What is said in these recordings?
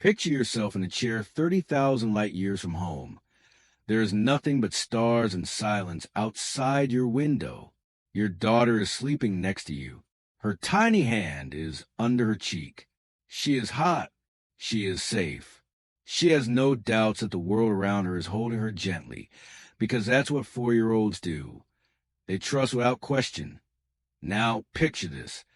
Picture yourself in a chair 30,000 light years from home. There is nothing but stars and silence outside your window. Your daughter is sleeping next to you. Her tiny hand is under her cheek. She is hot. She is safe. She has no doubts that the world around her is holding her gently, because that's what 4-year-olds do. They trust without question. Now, picture this.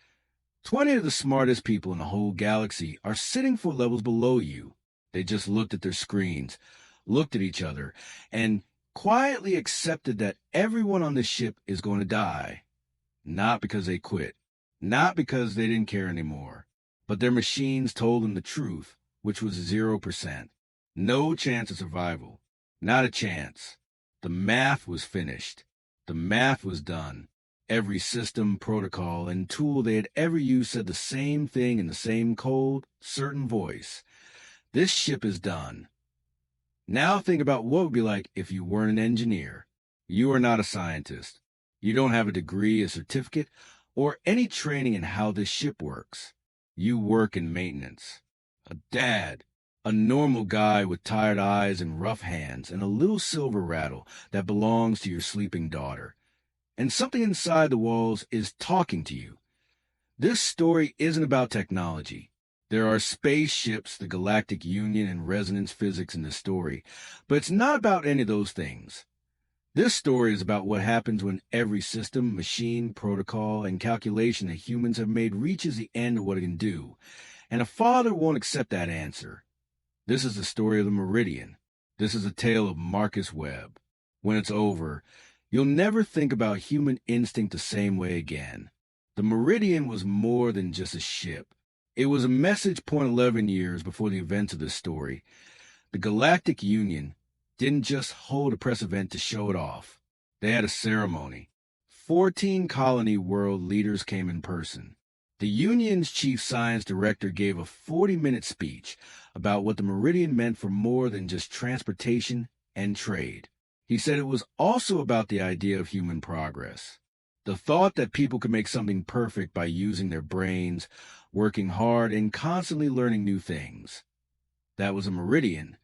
20 of the smartest people in the whole galaxy are sitting 4 levels below you. They just looked at their screens, looked at each other, and quietly accepted that everyone on this ship is going to die. Not because they quit, not because they didn't care anymore, but their machines told them the truth, which was 0%. No chance of survival. Not a chance. The math was finished. The math was done. Every system, protocol, and tool they had ever used said the same thing in the same cold, certain voice. This ship is done. Now think about what it would be like if you weren't an engineer. You are not a scientist. You don't have a degree, a certificate, or any training in how this ship works. You work in maintenance. A dad, a normal guy with tired eyes and rough hands and a little silver rattle that belongs to your sleeping daughter. And something inside the walls is talking to you. This story isn't about technology. There are spaceships, the Galactic Union, and resonance physics in the story, but it's not about any of those things. This story is about what happens when every system, machine, protocol, and calculation that humans have made reaches the end of what it can do, and a father won't accept that answer. This is the story of the Meridian. This is a tale of Marcus Webb. When it's over, you'll never think about human instinct the same way again. The Meridian was more than just a ship. It was a message 11 years before the events of this story. The Galactic Union didn't just hold a press event to show it off. They had a ceremony. 14 colony world leaders came in person. The Union's chief science director gave a 40-minute speech about what the Meridian meant for more than just transportation and trade. He said it was also about the idea of human progress. The thought that people could make something perfect by using their brains, working hard, and constantly learning new things. That was a Meridian.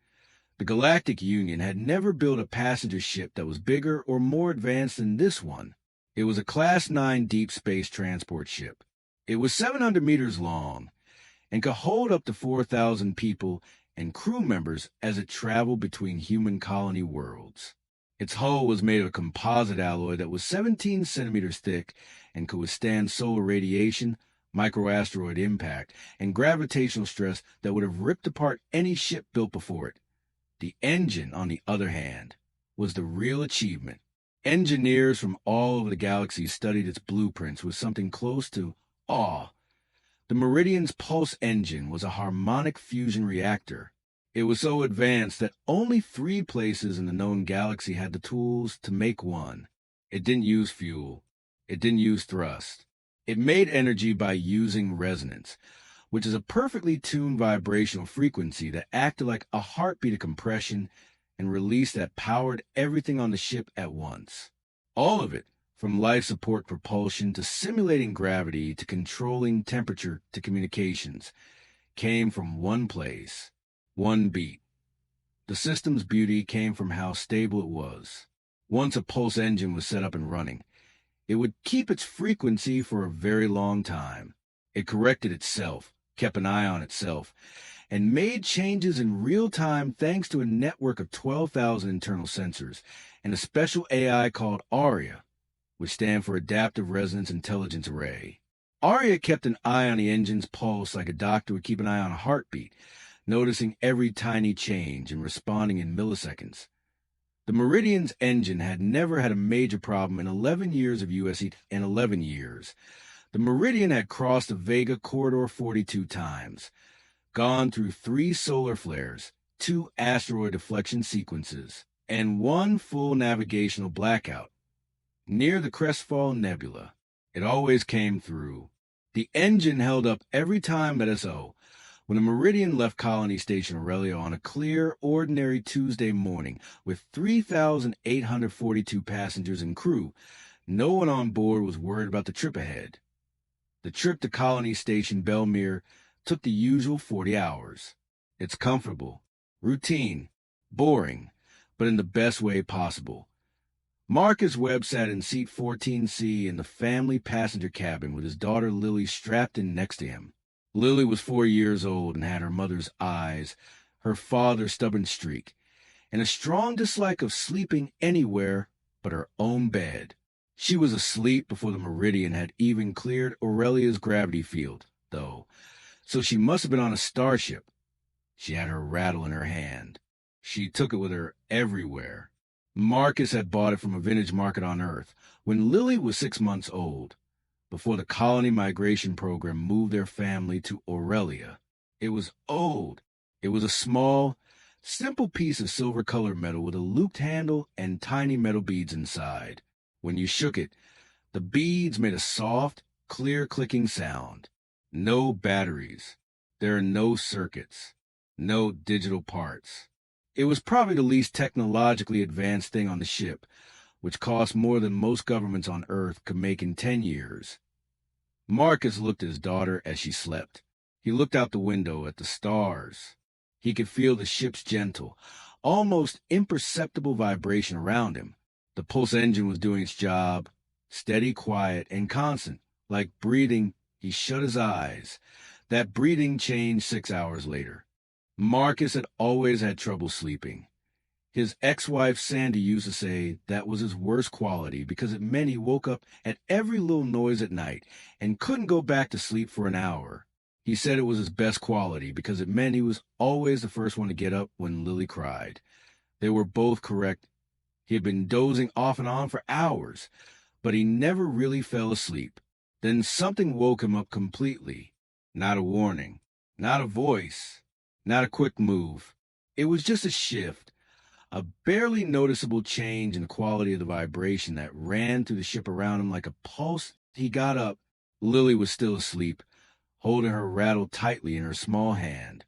The Galactic Union had never built a passenger ship that was bigger or more advanced than this one. It was a Class 9 deep space transport ship. It was 700 meters long and could hold up to 4,000 people and crew members as it traveled between human colony worlds. Its hull was made of a composite alloy that was 17 centimeters thick and could withstand solar radiation, microasteroid impact, and gravitational stress that would have ripped apart any ship built before it. The engine, on the other hand, was the real achievement. Engineers from all over the galaxy studied its blueprints with something close to awe. The Meridian's pulse engine was a harmonic fusion reactor. It was so advanced that only 3 places in the known galaxy had the tools to make one. It didn't use fuel. It didn't use thrust. It made energy by using resonance, which is a perfectly tuned vibrational frequency that acted like a heartbeat of compression and release that powered everything on the ship at once. All of it, from life support propulsion to simulating gravity to controlling temperature to communications, came from one place. One beat. The system's beauty came from how stable it was. Once a pulse engine was set up and running, it would keep its frequency for a very long time. It corrected itself, kept an eye on itself, and made changes in real time thanks to a network of 12,000 internal sensors and a special AI called ARIA, which stands for Adaptive Resonance Intelligence Array. ARIA kept an eye on the engine's pulse like a doctor would keep an eye on a heartbeat, noticing every tiny change and responding in milliseconds. The Meridian's engine had never had a major problem in 11 years of USE. In 11 years, the Meridian had crossed the Vega Corridor 42 times, gone through 3 solar flares, 2 asteroid deflection sequences, and 1 full navigational blackout. Near the Crestfall Nebula, it always came through. The engine held up every time at SO. When the Meridian left Colony Station Aurelio on a clear, ordinary Tuesday morning with 3,842 passengers and crew, no one on board was worried about the trip ahead. The trip to Colony Station Belmere took the usual 40 hours. It's comfortable, routine, boring, but in the best way possible. Marcus Webb sat in seat 14C in the family passenger cabin with his daughter Lily strapped in next to him. Lily was 4 years old and had her mother's eyes, her father's stubborn streak, and a strong dislike of sleeping anywhere but her own bed. She was asleep before the Meridian had even cleared Aurelia's gravity field, though, so she must have been on a starship. She had her rattle in her hand. She took it with her everywhere. Marcus had bought it from a vintage market on Earth when Lily was 6 months old, before the colony migration program moved their family to Aurelia. It was old. It was a small, simple piece of silver-colored metal with a looped handle and tiny metal beads inside. When you shook it, the beads made a soft, clear clicking sound. No batteries. There are no circuits. No digital parts. It was probably the least technologically advanced thing on the ship, which cost more than most governments on Earth could make in 10 years. Marcus looked at his daughter as she slept. He looked out the window at the stars. He could feel the ship's gentle, almost imperceptible vibration around him. The pulse engine was doing its job, steady, quiet, and constant. Like breathing, he shut his eyes. That breathing changed 6 hours later. Marcus had always had trouble sleeping. His ex-wife Sandy used to say that was his worst quality because it meant he woke up at every little noise at night and couldn't go back to sleep for an hour. He said it was his best quality because it meant he was always the first one to get up when Lily cried. They were both correct. He had been dozing off and on for hours, but he never really fell asleep. Then something woke him up completely. Not a warning, not a voice, not a quick move. It was just a shift, a barely noticeable change in the quality of the vibration that ran through the ship around him like a pulse. He got up. Lily was still asleep, holding her rattle tightly in her small hand.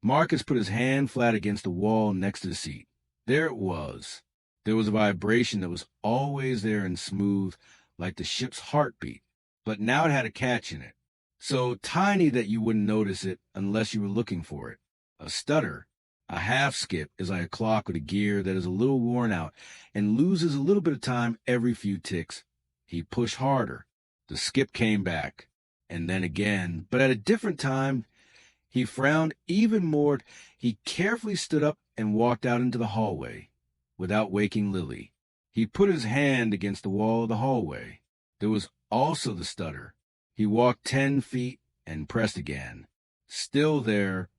Marcus put his hand flat against the wall next to the seat. There it was. There was a vibration that was always there and smooth, like the ship's heartbeat, but now it had a catch in it, so tiny that you wouldn't notice it unless you were looking for it. A stutter, a half skip, is like a clock with a gear that is a little worn out and loses a little bit of time every few ticks. He pushed harder. The skip came back, and then again, but at a different time. He frowned even more. He carefully stood up and walked out into the hallway without waking Lily. He put his hand against the wall of the hallway. There was also the stutter. He walked 10 feet and pressed again. Still there,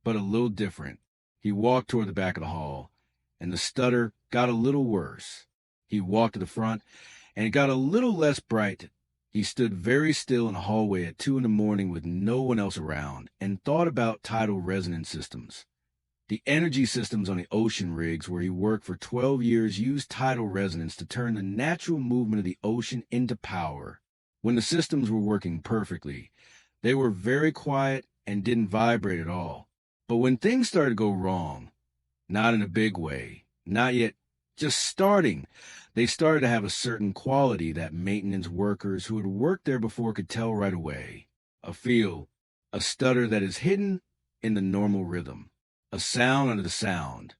but a little different. He walked toward the back of the hall, and the stutter got a little worse. He walked to the front, and it got a little less bright. He stood very still in the hallway at 2 a.m. with no one else around and thought about tidal resonance systems. The energy systems on the ocean rigs where he worked for 12 years used tidal resonance to turn the natural movement of the ocean into power. When the systems were working perfectly, they were very quiet and didn't vibrate at all. But when things started to go wrong, not in a big way, not yet, just starting, they started to have a certain quality that maintenance workers who had worked there before could tell right away. A feel, a stutter that is hidden in the normal rhythm, a sound under the sound.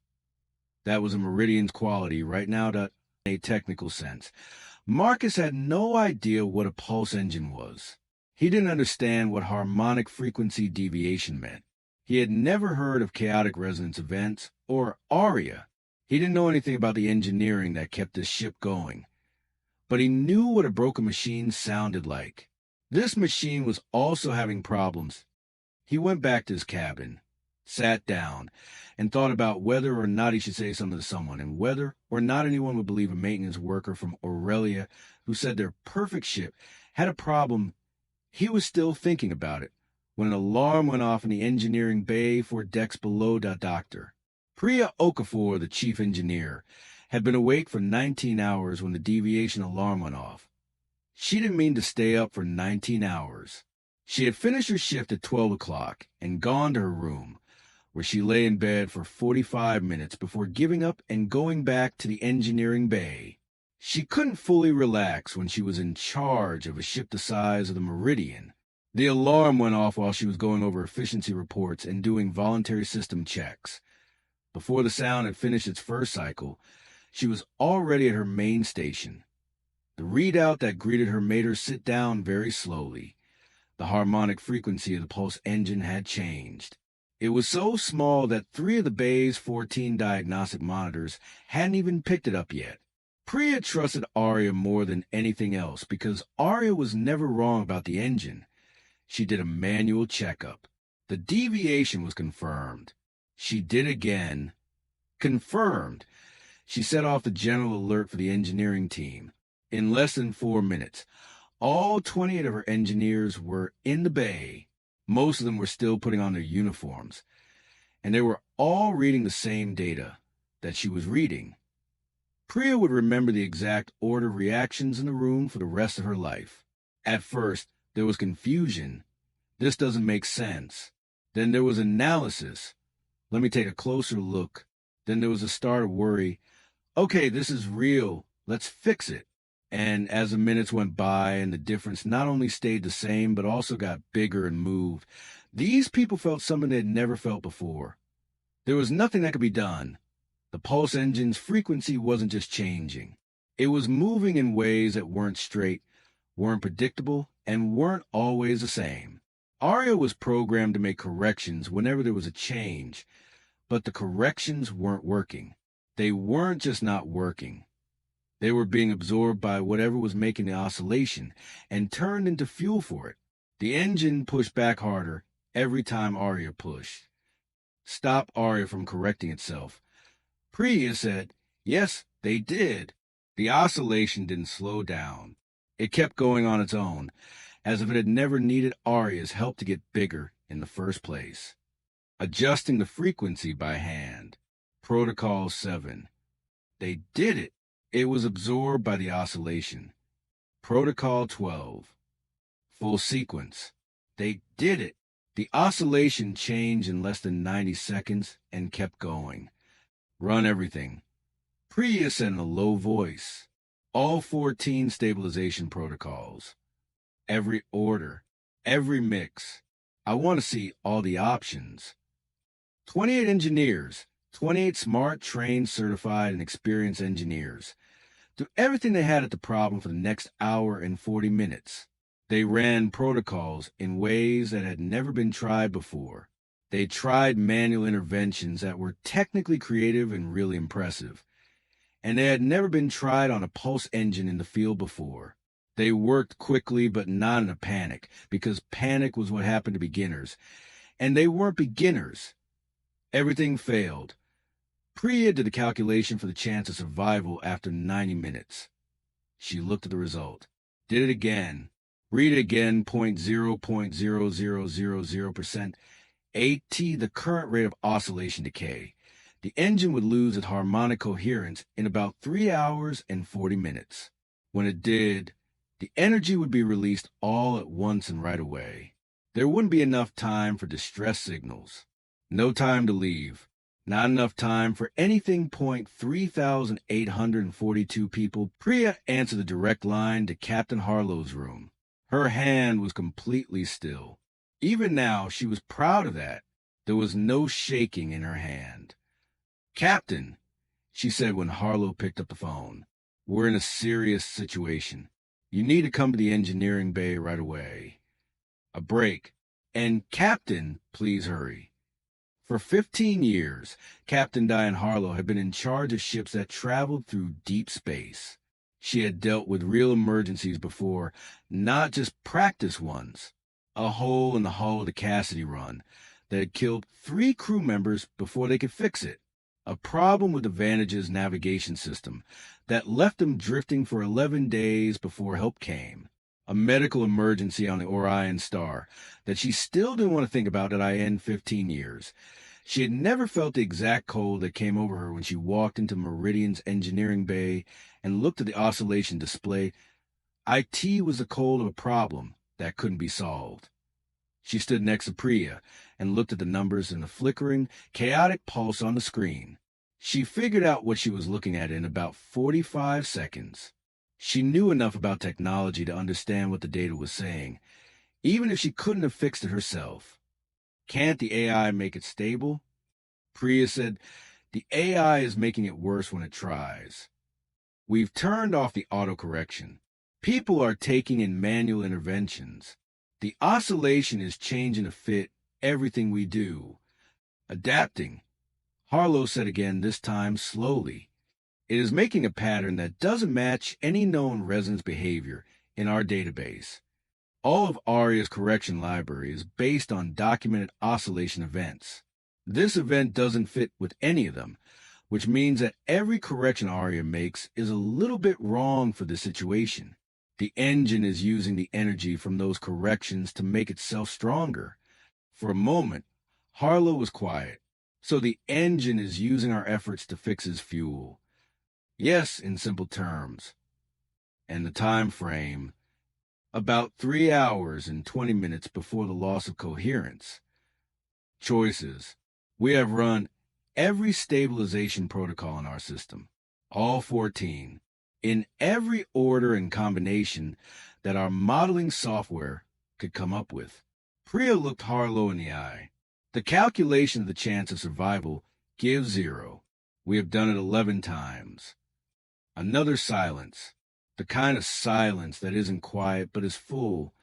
That was a Meridian's quality right now in a technical sense. Marcus had no idea what a pulse engine was. He didn't understand what harmonic frequency deviation meant. He had never heard of chaotic resonance events or ARIA. He didn't know anything about the engineering that kept this ship going, but he knew what a broken machine sounded like. This machine was also having problems. He went back to his cabin, sat down, and thought about whether or not he should say something to someone, and whether or not anyone would believe a maintenance worker from Aurelia who said their perfect ship had a problem. He was still thinking about it when an alarm went off in the engineering bay 4 decks below the doctor. Priya Okafor, the chief engineer, had been awake for 19 hours when the deviation alarm went off. She didn't mean to stay up for 19 hours. She had finished her shift at 12 o'clock and gone to her room, where she lay in bed for 45 minutes before giving up and going back to the engineering bay. She couldn't fully relax when she was in charge of a ship the size of the Meridian. The alarm went off while she was going over efficiency reports and doing voluntary system checks. Before the sound had finished its first cycle, she was already at her main station. The readout that greeted her made her sit down very slowly. The harmonic frequency of the pulse engine had changed. It was so small that 3 of the bay's 14 diagnostic monitors hadn't even picked it up yet. Priya trusted Arya more than anything else because Arya was never wrong about the engine. She did a manual checkup. The deviation was confirmed. She did again. Confirmed. She set off the general alert for the engineering team. In less than 4 minutes, all 28 of her engineers were in the bay. Most of them were still putting on their uniforms, and they were all reading the same data that she was reading. Priya would remember the exact order of reactions in the room for the rest of her life. At first, there was confusion. This doesn't make sense. Then there was analysis. Let me take a closer look. Then there was a start of worry. Okay, this is real. Let's fix it. And as the minutes went by and the difference not only stayed the same but also got bigger and moved, these people felt something they had never felt before. There was nothing that could be done. The pulse engine's frequency wasn't just changing. It was moving in ways that weren't straight, weren't predictable, and weren't always the same. Arya was programmed to make corrections whenever there was a change, but the corrections weren't working. They weren't just not working. They were being absorbed by whatever was making the oscillation and turned into fuel for it. The engine pushed back harder every time Arya pushed. Stop Arya from correcting itself. Priya said, yes, they did. The oscillation didn't slow down. It kept going on its own, as if it had never needed Arya's help to get bigger in the first place. Adjusting the frequency by hand. Protocol 7. They did it. It was absorbed by the oscillation. Protocol 12. Full sequence. They did it. The oscillation changed in less than 90 seconds and kept going. Run everything. Priya said in a low voice. All 14 stabilization protocols. Every order. Every mix. I want to see all the options. 28 engineers. 28 smart, trained, certified, and experienced engineers. Do everything they had at the problem for the next hour and 40 minutes. They ran protocols in ways that had never been tried before. They tried manual interventions that were technically creative and really impressive. And they had never been tried on a pulse engine in the field before. They worked quickly but not in a panic, because panic was what happened to beginners. And they weren't beginners. Everything failed. Priya did the calculation for the chance of survival after 90 minutes. She looked at the result. Did it again. Read it again, 0.00000%. AT, the current rate of oscillation decay. The engine would lose its harmonic coherence in about 3 hours and 40 minutes. When it did, the energy would be released all at once and right away. There wouldn't be enough time for distress signals. No time to leave. Not enough time for anything. 3,842 people. Priya answered the direct line to Captain Harlo's room. Her hand was completely still. Even now, she was proud of that. There was no shaking in her hand. Captain, she said when Harlo picked up the phone, we're in a serious situation. You need to come to the engineering bay right away. A break. And Captain, please hurry. For 15 years, Captain Diane Harlo had been in charge of ships that traveled through deep space. She had dealt with real emergencies before, not just practice ones. A hole in the hull of the Cassidy run that had killed 3 crew members before they could fix it. A problem with the Vantage's navigation system that left them drifting for 11 days before help came. A medical emergency on the Orion star that she still didn't want to think about at IN 15 years. She had never felt the exact cold that came over her when she walked into Meridian's engineering bay and looked at the oscillation display. IT was the cold of a problem that couldn't be solved. She stood next to Priya and looked at the numbers in the flickering, chaotic pulse on the screen. She figured out what she was looking at in about 45 seconds. She knew enough about technology to understand what the data was saying. even if she couldn't have fixed it herself. Can't the AI make it stable? Priya said, the AI is making it worse when it tries. We've turned off the autocorrection. People are taking in manual interventions. The oscillation is changing to fit everything we do. Adapting, Harlo said again, this time slowly. It is making a pattern that doesn't match any known resonance behavior in our database. All of Aria's correction library is based on documented oscillation events. This event doesn't fit with any of them, which means that every correction Aria makes is a little bit wrong for the situation. The engine is using the energy from those corrections to make itself stronger. For a moment, Harlo was quiet. So the engine is using our efforts to fix his fuel. Yes, in simple terms. And the time frame, about 3 hours and 20 minutes before the loss of coherence. Choices. We have run every stabilization protocol in our system, all 14, in every order and combination that our modeling software could come up with. Priya looked Harlo in the eye. The calculation of the chance of survival gives 0. We have done it 11 times. Another silence. The kind of silence that isn't quiet but is full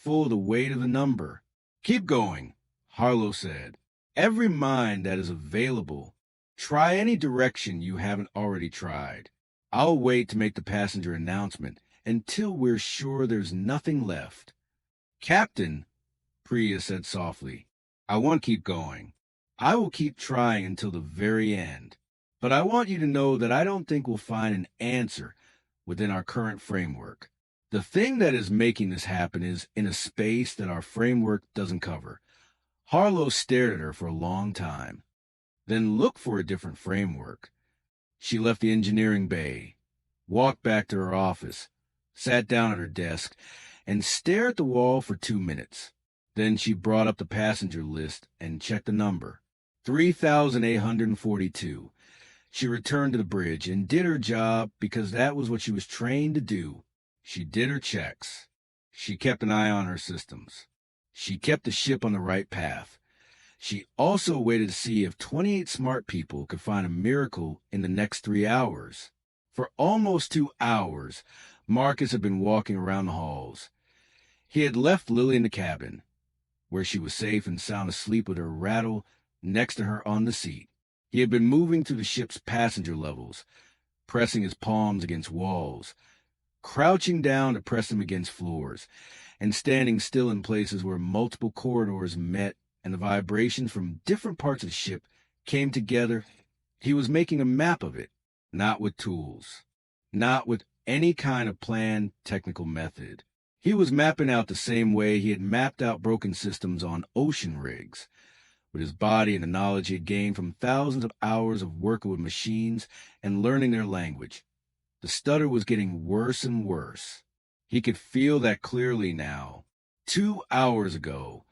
of the weight of the number. Keep going, Harlo said. Every mind that is available, try any direction you haven't already tried. I'll wait to make the passenger announcement until we're sure there's nothing left. Captain, Priya said softly, I want to keep going. I will keep trying until the very end. But I want you to know that I don't think we'll find an answer within our current framework. The thing that is making this happen is in a space that our framework doesn't cover. Harlo stared at her for a long time. Then look for a different framework. She left the engineering bay, walked back to her office, sat down at her desk, and stared at the wall for 2 minutes. Then she brought up the passenger list and checked the number. 3,842. She returned to the bridge and did her job because that was what she was trained to do. She did her checks. She kept an eye on her systems. She kept the ship on the right path. She also waited to see if 28 smart people could find a miracle in the next 3 hours. For almost 2 hours, Marcus had been walking around the halls. He had left Lily in the cabin, where she was safe and sound asleep with her rattle next to her on the seat. He had been moving through the ship's passenger levels, pressing his palms against walls, crouching down to press them against floors, and standing still in places where multiple corridors met and the vibrations from different parts of the ship came together. He was making a map of it, not with tools, not with any kind of planned technical method. He was mapping out the same way he had mapped out broken systems on ocean rigs, with his body and the knowledge he had gained from thousands of hours of working with machines and learning their language. The stutter was getting worse and worse. He could feel that clearly now. 2 hours ago,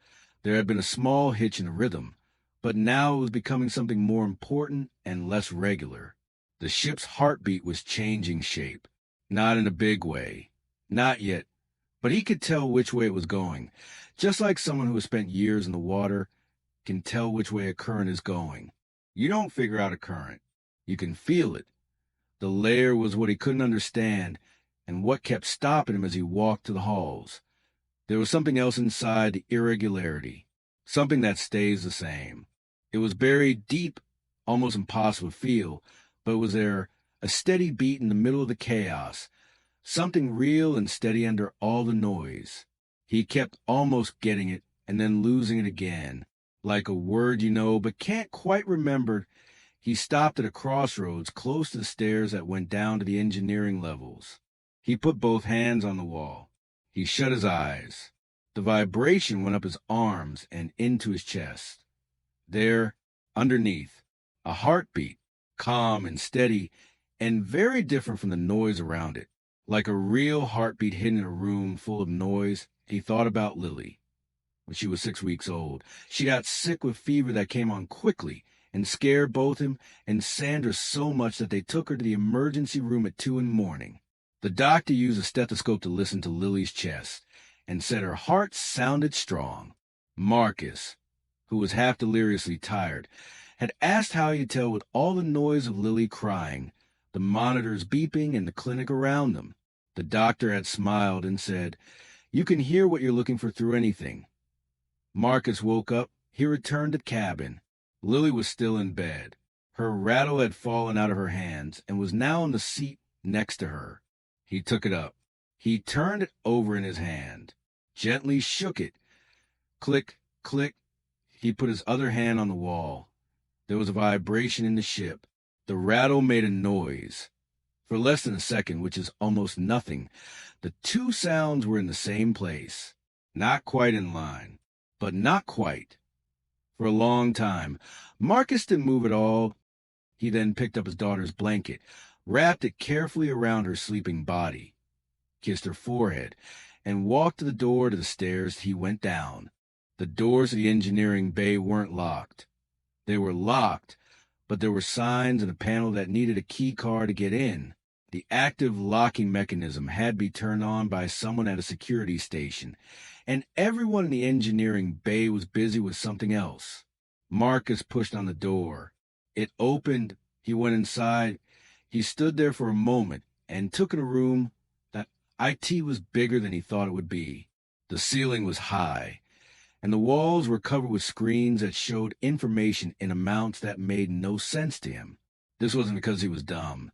there had been a small hitch in the rhythm, but now it was becoming something more important and less regular. The ship's heartbeat was changing shape, not in a big way, not yet, but he could tell which way it was going, just like someone who has spent years in the water can tell which way a current is going. You don't figure out a current. You can feel it. The layer was what he couldn't understand and what kept stopping him as he walked to the halls. There was something else inside the irregularity, something that stays the same. It was buried deep, almost impossible to feel, but was there, a steady beat in the middle of the chaos, something real and steady under all the noise. He kept almost getting it and then losing it again, like a word you know but can't quite remember. He stopped at a crossroads close to the stairs that went down to the engineering levels. He put both hands on the wall. He shut his eyes. The vibration went up his arms and into his chest. There, underneath, a heartbeat, calm and steady, and very different from the noise around it. Like a real heartbeat hidden in a room full of noise, he thought about Lily. When she was 6 weeks old, she got sick with fever that came on quickly and scared both him and Sandra so much that they took her to the emergency room at 2 in the morning. The doctor used a stethoscope to listen to Lily's chest, and said her heart sounded strong. Marcus, who was half deliriously tired, had asked how he could tell with all the noise of Lily crying, the monitors beeping, and the clinic around them. The doctor had smiled and said, "You can hear what you're looking for through anything." Marcus woke up. He returned to the cabin. Lily was still in bed. Her rattle had fallen out of her hands and was now on the seat next to her. He took it up. He turned it over in his hand, gently shook it. Click, click. He put his other hand on the wall. There was a vibration in the ship. The rattle made a noise. For less than a second, which is almost nothing, the two sounds were in the same place. Not quite in line, but not quite. For a long time, Marcus didn't move at all. He then picked up his daughter's blanket, wrapped it carefully around her sleeping body, kissed her forehead, and walked to the door to the stairs. He went down. The doors of the engineering bay weren't locked. They were locked, but there were signs and a panel that needed a key card to get in. The active locking mechanism had to be turned on by someone at a security station, and everyone in the engineering bay was busy with something else. Marcus pushed on the door. It opened. He went inside. He stood there for a moment and took in a room that IT was bigger than he thought it would be. The ceiling was high, and the walls were covered with screens that showed information in amounts that made no sense to him. This wasn't because he was dumb.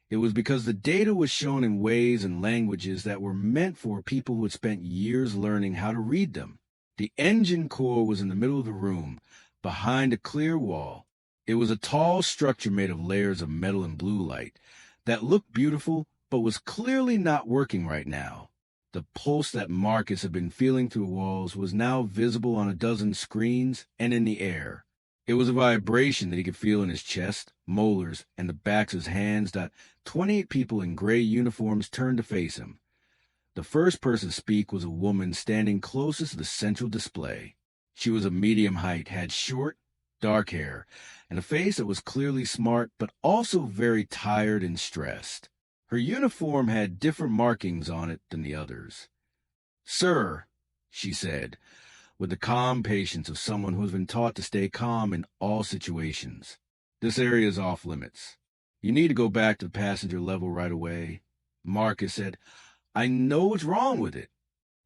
It was because the data was shown in ways and languages that were meant for people who had spent years learning how to read them. The engine core was in the middle of the room, behind a clear wall. It was a tall structure made of layers of metal and blue light that looked beautiful but was clearly not working right now. The pulse that Marcus had been feeling through the walls was now visible on a dozen screens and in the air. It was a vibration that he could feel in his chest, molars, and the backs of his hands. 28 people in gray uniforms turned to face him. The first person to speak was a woman standing closest to the central display. She was of medium height, had short, dark hair, and a face that was clearly smart but also very tired and stressed. Her uniform had different markings on it than the others. "Sir," she said, with the calm patience of someone who has been taught to stay calm in all situations, "this area is off limits. You need to go back to the passenger level right away." Marcus said, "I know what's wrong with it."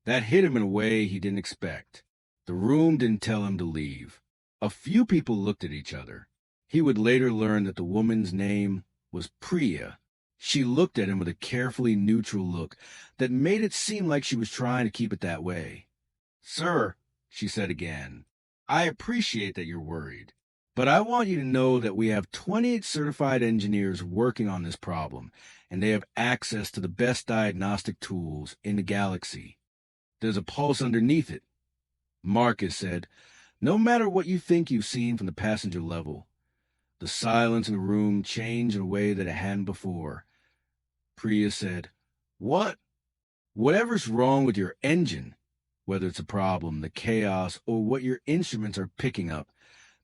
That hit him in a way he didn't expect. The room didn't tell him to leave. A few people looked at each other. He would later learn that the woman's name was Priya. She looked at him with a carefully neutral look that made it seem like she was trying to keep it that way. "Sir," she said again, "I appreciate that you're worried, but I want you to know that we have 28 certified engineers working on this problem, and they have access to the best diagnostic tools in the galaxy. There's a pulse underneath it." Marcus said, "No matter what you think you've seen from the passenger level." The silence in the room changed in a way that it hadn't before. Priya said, Whatever's wrong with your engine, whether it's a problem, the chaos, or what your instruments are picking up,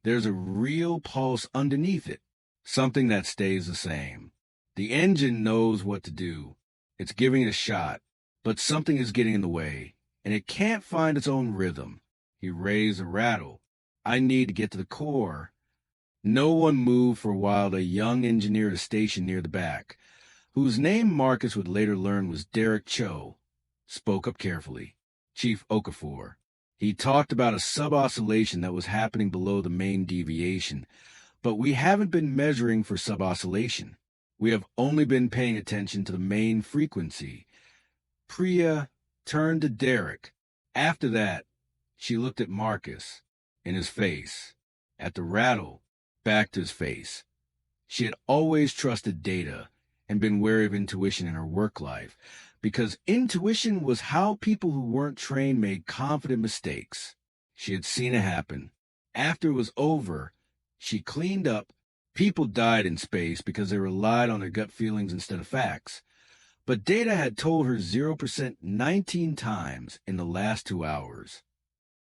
there's a real pulse underneath it, something that stays the same. The engine knows what to do. It's giving it a shot, but something is getting in the way, and it can't find its own rhythm." He raised a rattle. "I need to get to the core." No one moved for a while. A young engineer at a station near the back, whose name Marcus would later learn was Derek Cho, spoke up carefully. "Chief Okafor." He talked about a sub-oscillation that was happening below the main deviation, but we haven't been measuring for sub-oscillation. We have only been paying attention to the main frequency. Priya turned to Derek. After that, she looked at Marcus, in his face, at the rattle, back to his face. She had always trusted data and been wary of intuition in her work life, because intuition was how people who weren't trained made confident mistakes. She had seen it happen. After it was over, she cleaned up. People died in space because they relied on their gut feelings instead of facts. But data had told her 0% 19 times in the last 2 hours.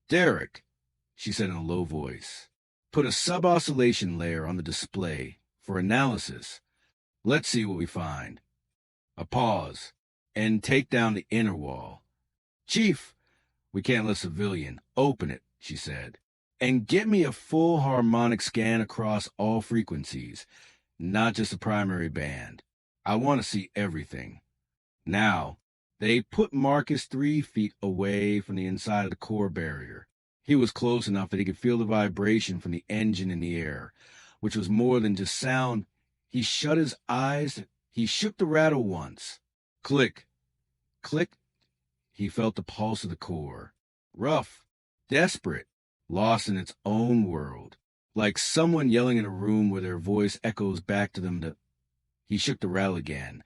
"Derek," she said in a low voice, "put a sub-oscillation layer on the display for analysis. Let's see what we find." A pause, and take down the inner wall. "Chief, We can't let civilian. Open it, she said. And get me a full harmonic scan across all frequencies, not just the primary band. I want to see everything. Now, they put Marcus 3 feet away from the inside of the core barrier. He was close enough that he could feel the vibration from the engine in the air, which was more than just sound. He shut his eyes. He shook the rattle once. Click, click. He felt the pulse of the core. Rough, desperate, lost in its own world, like someone yelling in a room where their voice echoes back to them. He shook the rattle again,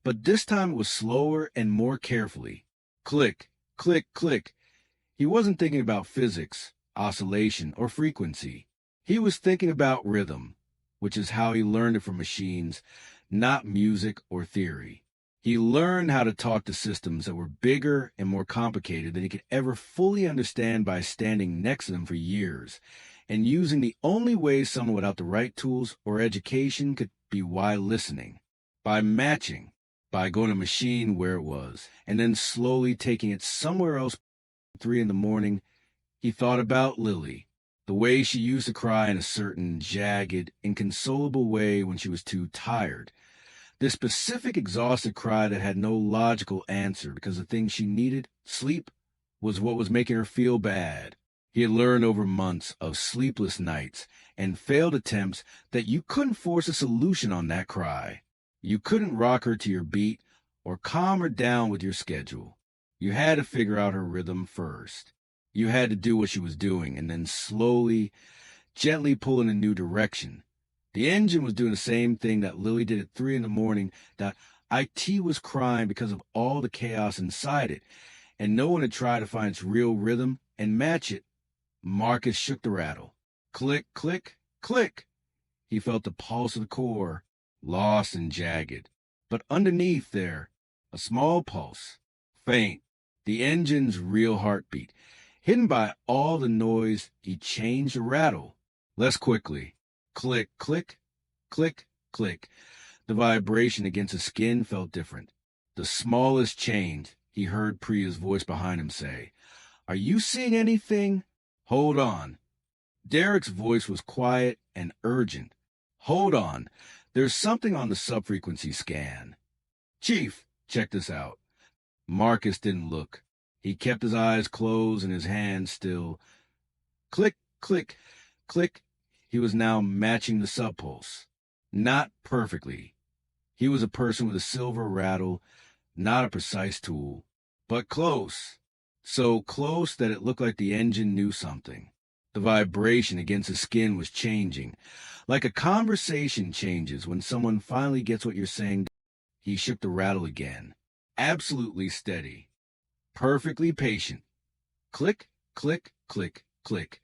but this time it was slower and more carefully. Click, click, click. He wasn't thinking about physics, oscillation, or frequency. He was thinking about rhythm, which is how he learned it from machines, not music or theory. He learned how to talk to systems that were bigger and more complicated than he could ever fully understand by standing next to them for years, and using the only way someone without the right tools or education could be while listening. By matching, by going to a machine where it was, and then slowly taking it somewhere else. 3 in the morning, he thought about Lily, the way she used to cry in a certain jagged, inconsolable way when she was too tired. This specific exhausted cry that had no logical answer because the thing she needed, sleep, was what was making her feel bad. He had learned over months of sleepless nights and failed attempts that you couldn't force a solution on that cry. You couldn't rock her to your beat or calm her down with your schedule. You had to figure out her rhythm first. You had to do what she was doing and then slowly, gently pull in a new direction. The engine was doing the same thing that Lily did at 3 in the morning, that IT was crying because of all the chaos inside it, and no one had tried to find its real rhythm and match it. Marcus shook the rattle. Click, click, click. He felt the pulse of the core, lost and jagged. But underneath there, a small pulse, faint, the engine's real heartbeat. Hidden by all the noise, he changed the rattle. Less quickly. Click, click, click, click. The vibration against his skin felt different. The smallest change, he heard Priya's voice behind him say, "Are you seeing anything? Hold on." Derek's voice was quiet and urgent. "Hold on. There's something on the subfrequency scan." "Chief, check this out." Marcus didn't look. He kept his eyes closed and his hands still. Click, click, click. He was now matching the subpulse. Not perfectly. He was a person with a silver rattle, not a precise tool, but close. So close that it looked like the engine knew something. The vibration against his skin was changing, like a conversation changes when someone finally gets what you're saying. He shook the rattle again, absolutely steady, perfectly patient. Click, click, click, click.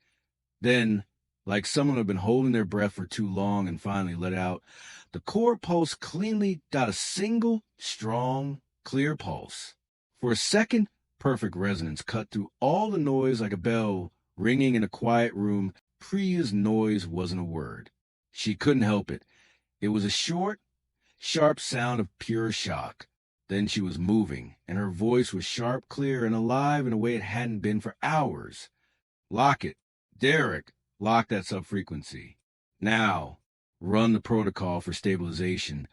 Then, like someone had been holding their breath for too long and finally let out, the core pulse cleanly got a single, strong, clear pulse. For a second, perfect resonance cut through all the noise like a bell ringing in a quiet room. Priya's noise wasn't a word. She couldn't help it. It was a short, sharp sound of pure shock. Then she was moving, and her voice was sharp, clear, and alive in a way it hadn't been for hours. "Lock it. Derek, lock that subfrequency. Now, run the protocol for stabilization.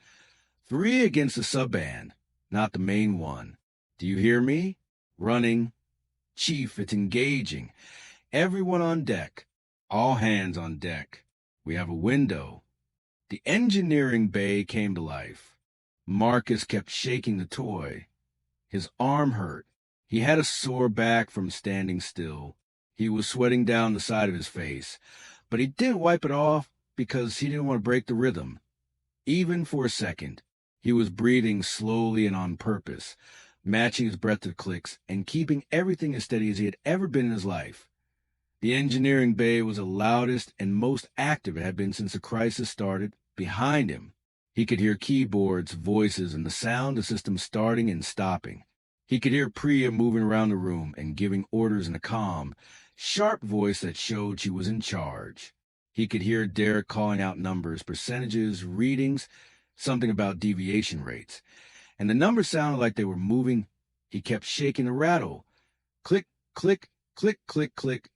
3 against the subband, not the main one. Do you hear me? Running. Chief, it's engaging. Everyone on deck. All hands on deck. We have a window." The engineering bay came to life. Marcus kept shaking the toy. His arm hurt. He had a sore back from standing still. He was sweating down the side of his face, but he didn't wipe it off because he didn't want to break the rhythm. Even for a second, he was breathing slowly and on purpose, matching his breath to the clicks and keeping everything as steady as he had ever been in his life. The engineering bay was the loudest and most active it had been since the crisis started. Behind him, he could hear keyboards, voices, and the sound of systems starting and stopping. He could hear Priya moving around the room and giving orders in a calm, sharp voice that showed she was in charge. He could hear Derek calling out numbers, percentages, readings, something about deviation rates. And the numbers sounded like they were moving. He kept shaking the rattle. Click, Click, click, click, click.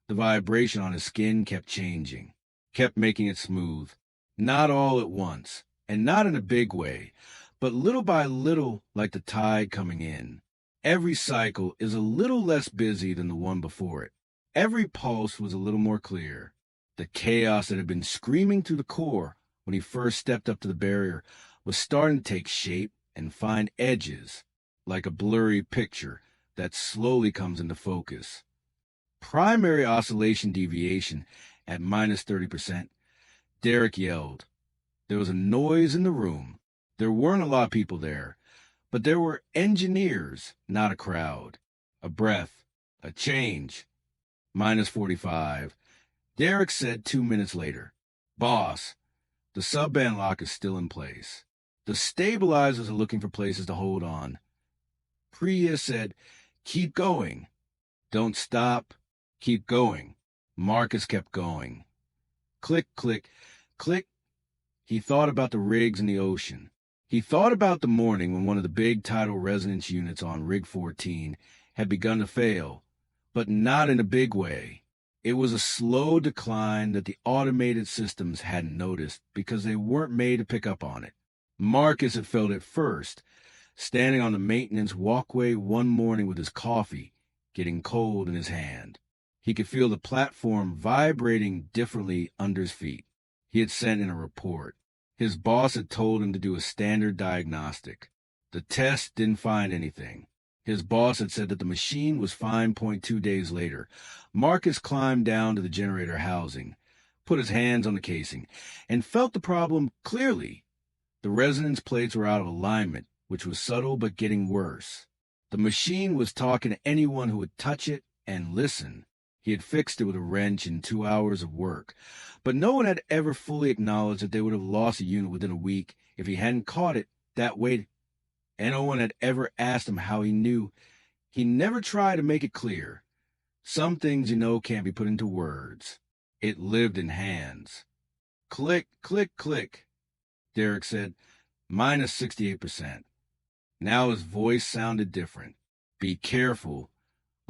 The vibration on his skin kept changing, kept making it smooth. Not all at once, and not in a big way, but little by little, like the tide coming in. Every cycle is a little less busy than the one before it. Every pulse was a little more clear. The chaos that had been screaming through the core when he first stepped up to the barrier was starting to take shape and find edges, like a blurry picture that slowly comes into focus. Primary oscillation deviation at minus 30%. Derek yelled. There was a noise in the room. There weren't a lot of people there, but there were engineers, not a crowd. A breath, a change. Minus 45. Derek said 2 minutes later, Boss, the subband lock is still in place. The stabilizers are looking for places to hold on. Priya said, Keep going. Don't stop. Keep going. Marcus kept going. Click, click, click. He thought about the rigs in the ocean. He thought about the morning when one of the big tidal resonance units on Rig 14 had begun to fail, but not in a big way. It was a slow decline that the automated systems hadn't noticed because they weren't made to pick up on it. Marcus had felt it first, standing on the maintenance walkway one morning with his coffee getting cold in his hand. He could feel the platform vibrating differently under his feet. He had sent in a report. His boss had told him to do a standard diagnostic. The test didn't find anything. His boss had said that the machine was fine. 2 days later, Marcus climbed down to the generator housing, put his hands on the casing, and felt the problem clearly. The resonance plates were out of alignment, which was subtle but getting worse. The machine was talking to anyone who would touch it and listen. He had fixed it with a wrench in 2 hours of work, but no one had ever fully acknowledged that they would have lost a unit within a week if he hadn't caught it that way, and no one had ever asked him how he knew. He never tried to make it clear. Some things can't be put into words. It lived in hands. Click, click, click, Derek said, minus 68%. Now his voice sounded different. Be careful.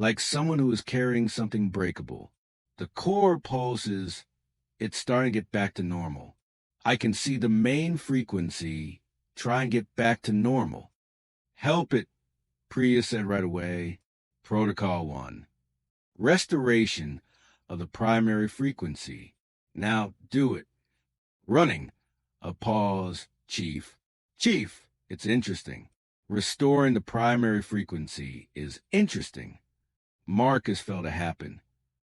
Like someone who is carrying something breakable. The core pulses, it's starting to get back to normal. I can see the main frequency try and get back to normal. Help it, Priya said right away. Protocol 1. Restoration of the primary frequency. Now do it. Running. A pause. Chief. Chief, it's interesting. Restoring the primary frequency is interesting. Marcus felt it happen.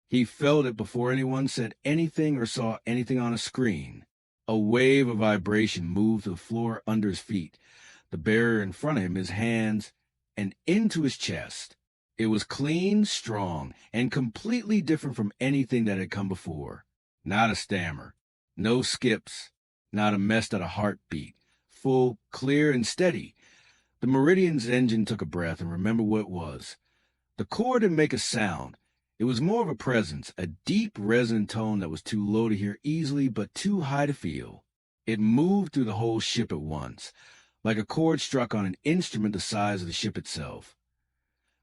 He felt it before anyone said anything or saw anything on a screen. A wave of vibration moved to the floor under his feet, the barrier in front of him, his hands, and into his chest. It was clean, strong, and completely different from anything that had come before. Not a stammer, no skips, not a messed up heartbeat. Full, clear, and steady. The Meridian's engine took a breath and remembered what it was. The core didn't make a sound. It was more of a presence, a deep, resonant tone that was too low to hear easily but too high to feel. It moved through the whole ship at once, like a chord struck on an instrument the size of the ship itself.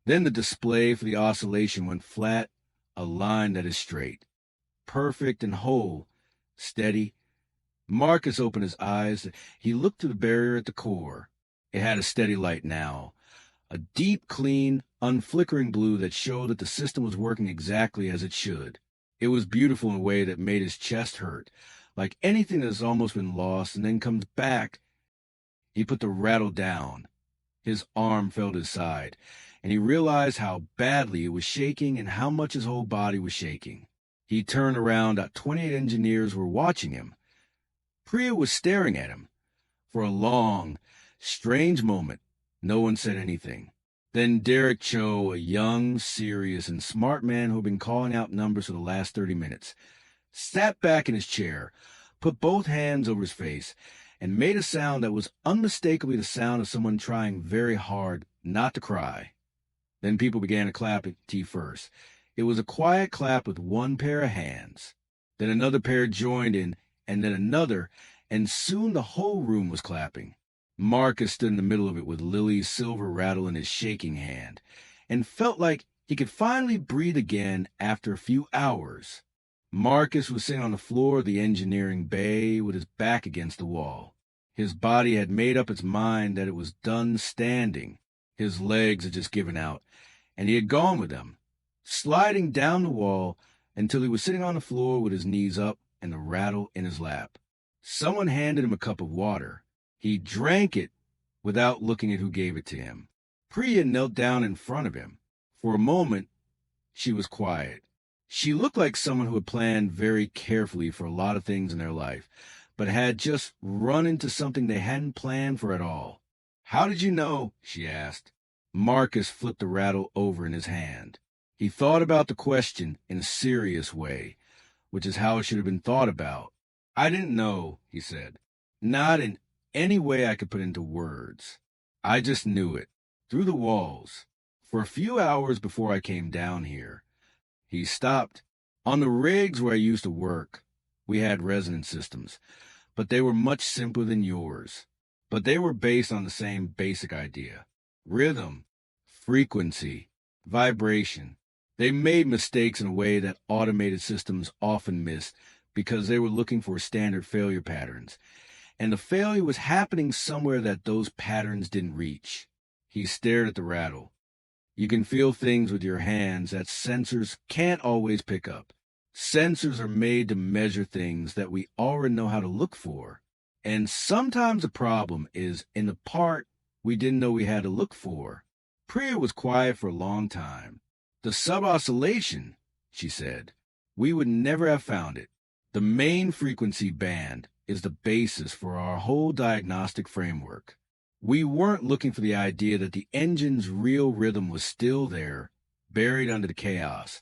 Then the display for the oscillation went flat, a line that is straight, perfect and whole, steady. Marcus opened his eyes. He looked through the barrier at the core. It had a steady light now, a deep, clean, unflickering blue that showed that the system was working exactly as it should. It was beautiful in a way that made his chest hurt, like anything that has almost been lost and then comes back. He put the rattle down. His arm fell to his side, and he realized how badly it was shaking and how much his whole body was shaking. He turned around. 28 engineers were watching him. Priya was staring at him. For a long, strange moment, no one said anything. Then Derek Cho, a young, serious, and smart man who had been calling out numbers for the last 30 minutes, sat back in his chair, put both hands over his face, and made a sound that was unmistakably the sound of someone trying very hard not to cry. Then people began to clap at T first. It was a quiet clap with one pair of hands. Then another pair joined in, and then another, and soon the whole room was clapping. Marcus stood in the middle of it with Lily's silver rattle in his shaking hand, and felt like he He could finally breathe again after a few hours. Marcus was sitting on the floor of the engineering bay with his back against the wall. His body had made up its mind that it was done standing. His legs had just given out, and he had gone with them, sliding down the wall until he was sitting on the floor with his knees up and the rattle in his lap. Someone handed him a cup of water. He drank it without looking at who gave it to him. Priya knelt down in front of him. For a moment, she was quiet. She looked like someone who had planned very carefully for a lot of things in their life, but had just run into something they hadn't planned for at all. "How did you know?" she asked. Marcus flipped the rattle over in his hand. He thought about the question in a serious way, which is how it should have been thought about. "I didn't know," he said. "Not in any way I could put into words. I just knew it. Through the walls. For a few hours before I came down here." He stopped. "On the rigs where I used to work, we had resonance systems, but they were much simpler than yours. But they were based on the same basic idea. Rhythm, frequency, vibration. They made mistakes in a way that automated systems often miss because they were looking for standard failure patterns, and the failure was happening somewhere that those patterns didn't reach." He stared at the rattle. "You can feel things with your hands that sensors can't always pick up. Sensors are made to measure things that we already know how to look for. And sometimes the problem is in the part we didn't know we had to look for." Priya was quiet for a long time. "The sub-oscillation," she said. "We would never have found it. The main frequency band is the basis for our whole diagnostic framework. We weren't looking for the idea that the engine's real rhythm was still there, buried under the chaos,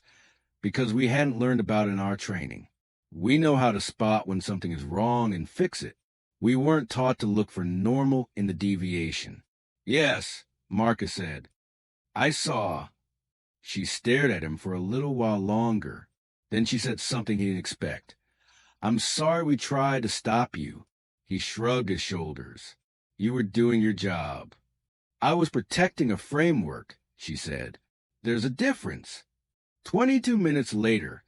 because we hadn't learned about it in our training. We know how to spot when something is wrong and fix it. We weren't taught to look for normal in the deviation." "Yes," Marcus said. "I saw." She stared at him for a little while longer. Then she said something he didn't expect. "I'm sorry we tried to stop you." He shrugged his shoulders. "You were doing your job." "I was protecting a framework," she said. "There's a difference." 22 minutes later,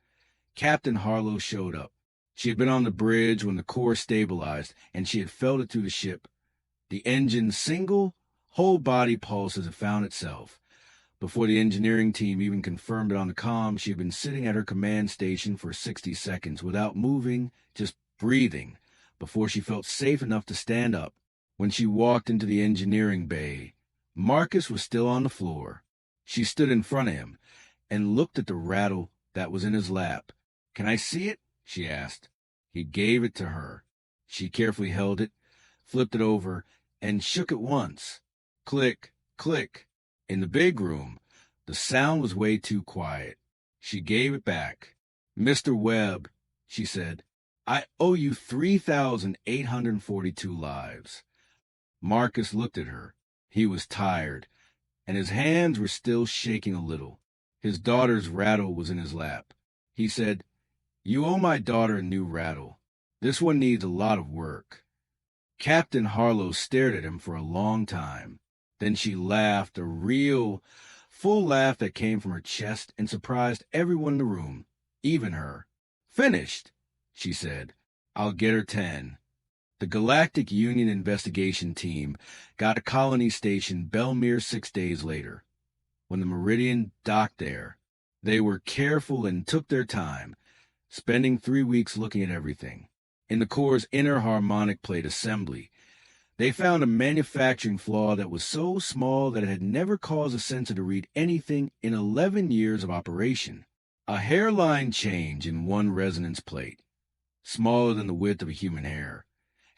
Captain Harlo showed up. She had been on the bridge when the core stabilized, and she had felt it through the ship. The engine's single, whole-body pulses had found itself. Before the engineering team even confirmed it on the comm, she had been sitting at her command station for 60 seconds without moving, just breathing, before she felt safe enough to stand up. When she walked into the engineering bay, Marcus was still on the floor. She stood in front of him and looked at the rattle that was in his lap. "Can I see it?" she asked. He gave it to her. She carefully held it, flipped it over, and shook it once. Click, click. In the big room, the sound was way too quiet. She gave it back. "Mr. Webb," she said, "I owe you 3,842 lives." Marcus looked at her. He was tired, and his hands were still shaking a little. His daughter's rattle was in his lap. He said, "You owe my daughter a new rattle. This one needs a lot of work." Captain Harlo stared at him for a long time. Then she laughed, a real, full laugh that came from her chest and surprised everyone in the room, even her. "Finished," she said. "I'll get her 10. The Galactic Union investigation team got a colony station Belmere 6 days later. When the Meridian docked there, they were careful and took their time, spending 3 weeks looking at everything. In the core's inner harmonic plate assembly, they found a manufacturing flaw that was so small that it had never caused a sensor to read anything in 11 years of operation. A hairline change in one resonance plate, smaller than the width of a human hair,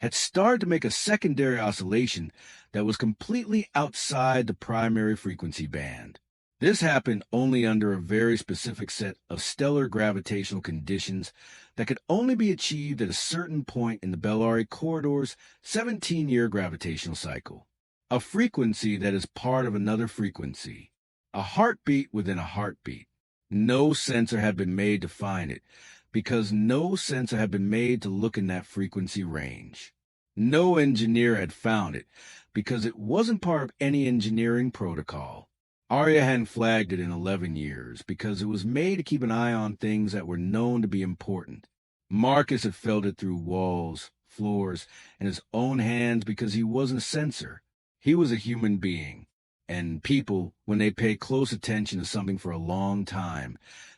had started to make a secondary oscillation that was completely outside the primary frequency band. This happened only under a very specific set of stellar gravitational conditions that could only be achieved at a certain point in the Bellari corridor's 17-year gravitational cycle. A frequency that is part of another frequency. A heartbeat within a heartbeat. No sensor had been made to find it, because no sensor had been made to look in that frequency range. No engineer had found it, because it wasn't part of any engineering protocol. Arya hadn't flagged it in 11 years because it was made to keep an eye on things that were known to be important. Marcus had felt it through walls, floors, and his own hands because he wasn't a censor. He was a human being, and people, when they pay close attention to something for a long time,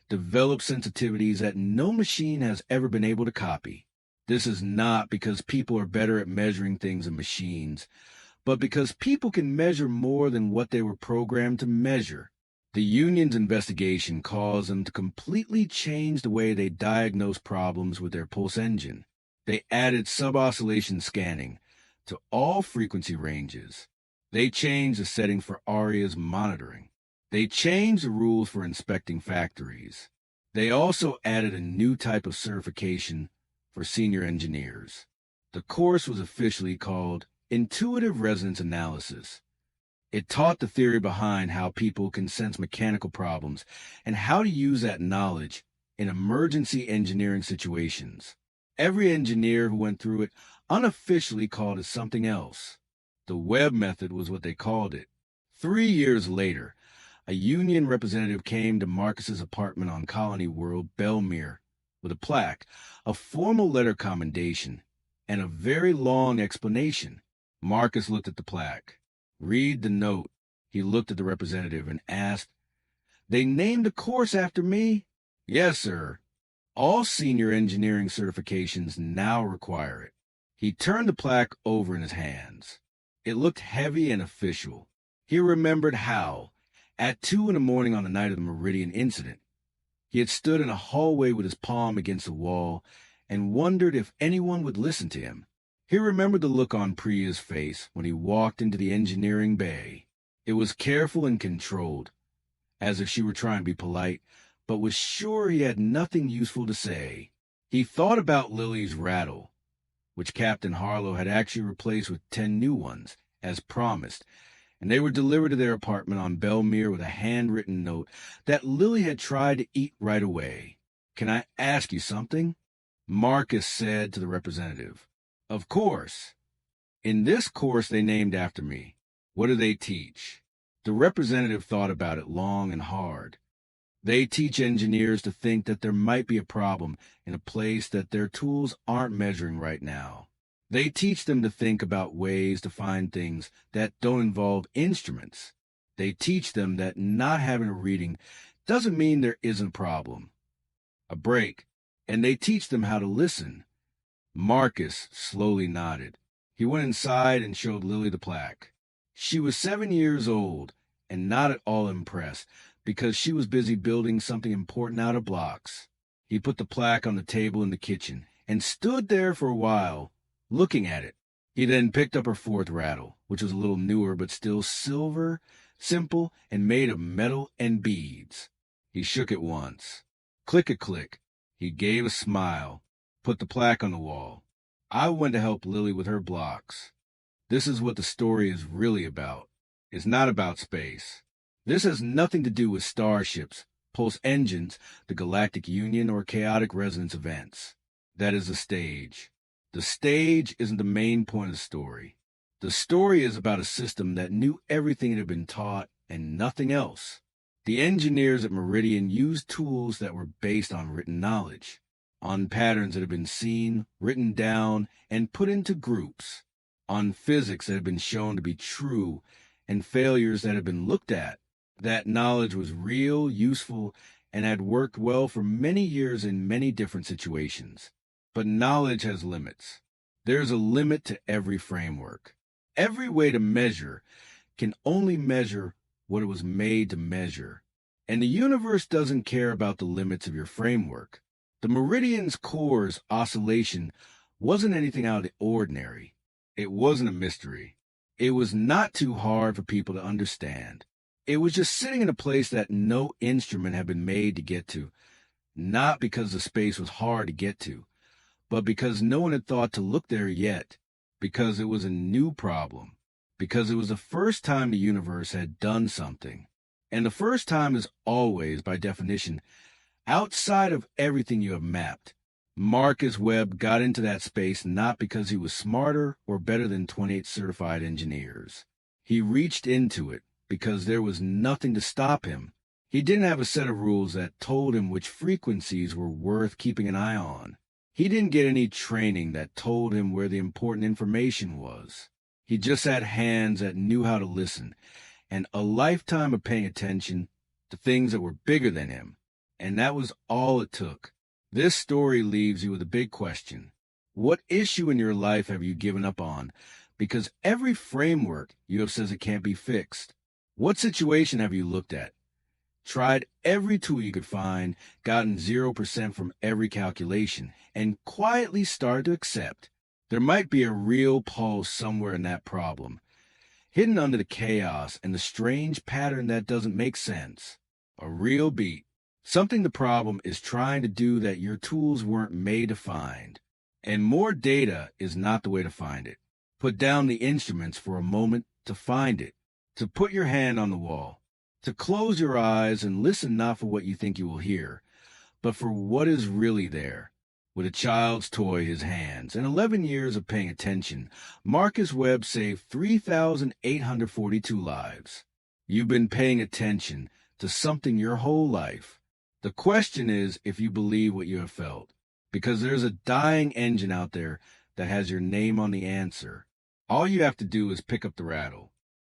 develop sensitivities that no machine has ever been able to copy. This is not because people are better at measuring things than machines, but because people can measure more than what they were programmed to measure. The Union's investigation caused them to completely change the way they diagnose problems with their pulse engine. They added sub-oscillation scanning to all frequency ranges. They changed the setting for Arya's monitoring. They changed the rules for inspecting factories. They also added a new type of certification for senior engineers. The course was officially called Intuitive Resonance Analysis. It taught the theory behind how people can sense mechanical problems and how to use that knowledge in emergency engineering situations. Every engineer who went through it unofficially called it something else. The Webb method was what they called it. 3 years later, a Union representative came to Marcus's apartment on Colony World, Belmere, with a plaque, a formal letter of commendation, and a very long explanation. Marcus looked at the plaque. Read the note. He looked at the representative and asked, "They named a course after me?" "Yes, sir. All senior engineering certifications now require it." He turned the plaque over in his hands. It looked heavy and official. He remembered how, at 2 in the morning on the night of the Meridian incident, he had stood in a hallway with his palm against the wall and wondered if anyone would listen to him. He remembered the look on Priya's face when he walked into the engineering bay. It was careful and controlled, as if she were trying to be polite, but was sure he had nothing useful to say. He thought about Lily's rattle, which Captain Harlo had actually replaced with 10 new ones, as promised, and they were delivered to their apartment on Belmere with a handwritten note that Lily had tried to eat right away. "Can I ask you something?" Marcus said to the representative. "Of course. In this course they named after me. What do they teach?" The representative thought about it long and hard. "They teach engineers to think that there might be a problem in a place that their tools aren't measuring right now. They teach them to think about ways to find things that don't involve instruments. They teach them that not having a reading doesn't mean there isn't a problem, a break, and they teach them how to listen." Marcus slowly nodded. He went inside and showed Lily the plaque. She was 7 years old and not at all impressed because she was busy building something important out of blocks. He put the plaque on the table in the kitchen and stood there for a while, looking at it. He then picked up her 4th rattle, which was a little newer but still silver, simple, and made of metal and beads. He shook it once. Click-a-click. He gave a smile, put the plaque on the wall. "I went to help Lily with her blocks. This is what the story is really about. It's not about space. This has nothing to do with starships, pulse engines, the Galactic Union, or chaotic resonance events. That is the stage. The stage isn't the main point of the story. The story is about a system that knew everything it had been taught and nothing else. The engineers at Meridian used tools that were based on written knowledge, on patterns that had been seen, written down, and put into groups, on physics that had been shown to be true, and failures that had been looked at. That knowledge was real, useful, and had worked well for many years in many different situations. But knowledge has limits. There's a limit to every framework. Every way to measure can only measure what it was made to measure. And the universe doesn't care about the limits of your framework. The Meridian's core's oscillation wasn't anything out of the ordinary. It wasn't a mystery. It was not too hard for people to understand. It was just sitting in a place that no instrument had been made to get to, not because the space was hard to get to, but because no one had thought to look there yet, because it was a new problem, because it was the first time the universe had done something. And the first time is always, by definition, outside of everything you have mapped. Marcus Webb got into that space not because he was smarter or better than 28 certified engineers. He reached into it because there was nothing to stop him. He didn't have a set of rules that told him which frequencies were worth keeping an eye on. He didn't get any training that told him where the important information was. He just had hands that knew how to listen, and a lifetime of paying attention to things that were bigger than him. And that was all it took. This story leaves you with a big question. What issue in your life have you given up on? Because every framework you have says it can't be fixed. What situation have you looked at? Tried every tool you could find, gotten 0% from every calculation, and quietly started to accept there might be a real pulse somewhere in that problem, hidden under the chaos and the strange pattern that doesn't make sense. A real beat. Something the problem is trying to do that your tools weren't made to find. And more data is not the way to find it. Put down the instruments for a moment to find it, to put your hand on the wall, to close your eyes and listen not for what you think you will hear, but for what is really there. With a child's toy in his hands and 11 years of paying attention, Marcus Webb saved 3,842 lives. You've been paying attention to something your whole life. The question is if you believe what you have felt, because there's a dying engine out there that has your name on the answer. All you have to do is pick up the rattle.